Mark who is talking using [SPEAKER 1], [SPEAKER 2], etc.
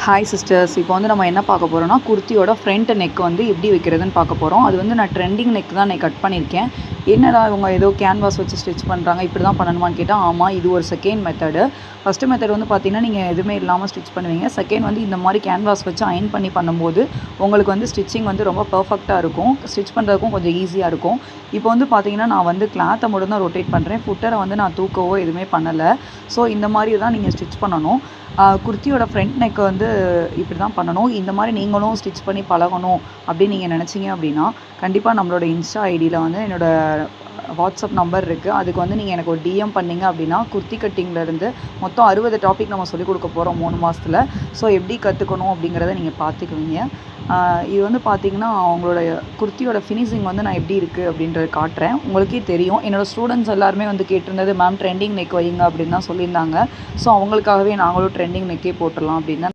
[SPEAKER 1] Hi sisters, இப்போ வந்து நம்ம என்ன பார்க்க போகிறோம்னா குர்த்தியோட ஃப்ரண்ட் நெக் வந்து எப்படி வைக்கிறதுன்னு பார்க்க போகிறோம். அது வந்து நான் ட்ரெண்டிங் நெக் தான் நான் கட் பண்ணியிருக்கேன். என்னடா இவங்க ஏதோ கேன்வாஸ் வச்சு ஸ்டிச் பண்ணுறாங்க, இப்படி தான் பண்ணணுமான்னு கேட்டால், ஆமாம், இது ஒரு செகண்ட் மெத்தடு. ஃபஸ்ட்டு மெத்தட் வந்து பார்த்திங்கன்னா, நீங்கள் எதுவுமே இல்லாமல் ஸ்டிச் பண்ணுவீங்க. செகண்ட் வந்து இந்த மாதிரி கேன்வாஸ் வச்சு அயன் பண்ணி பண்ணும்போது உங்களுக்கு வந்து ஸ்டிச்சிங் வந்து ரொம்ப பர்ஃபெக்டாக இருக்கும். ஸ்டிச் பண்ணுறதுக்கும் கொஞ்சம் ஈஸியாக இருக்கும். இப்போ வந்து பார்த்திங்கன்னா, நான் வந்து கிளாத்தை மட்டும் தான் ரொட்டேட் பண்ணுறேன். ஃபுட்டரை வந்து நான் தூக்கவோ எதுவுமே பண்ணலை. ஸோ இந்த மாதிரி தான் நீங்கள் ஸ்டிச் பண்ணணும். குர்த்தியோட ஃப்ரண்ட் நெக் வந்து இப்படி தான் பண்ணணும். இந்த மாதிரி நீங்களும் ஸ்டிச் பண்ணி பழகணும் அப்படின்னு நீங்கள் நினச்சிங்க அப்படின்னா, கண்டிப்பாக நம்மளோட இன்ஸ்டா ஐடியில் வந்து என்னோடய வாட்ஸ்அப் நம்பர் இருக்குது. அதுக்கு வந்து நீங்கள் எனக்கு ஒரு டிஎம் பண்ணிங்க அப்படின்னா, குர்த்தி கட்டிங்லேருந்து மொத்தம் 60 டாபிக் நம்ம சொல்லிக் கொடுக்க போகிறோம் 3 மாதத்தில். ஸோ எப்படி கற்றுக்கணும் அப்படிங்கிறத நீங்கள் பார்த்துக்குவீங்க. இது வந்து பார்த்திங்கன்னா, அவங்களோட குர்த்தியோட ஃபினிஷிங் வந்து நான் எப்படி இருக்குது அப்படின்றத காட்டுறேன். உங்களுக்கே தெரியும். என்னோடய ஸ்டூடெண்ட்ஸ் எல்லாருமே வந்து கேட்டிருந்தது, மேம் ட்ரெண்டிங் நெக் வைங்க அப்படின்னு தான் சொல்லியிருந்தாங்க. ஸோ அவங்களுக்காகவே நாங்களும் ட்ரெண்டிங் நெக்கே போட்டுடலாம் அப்படின்னு தான்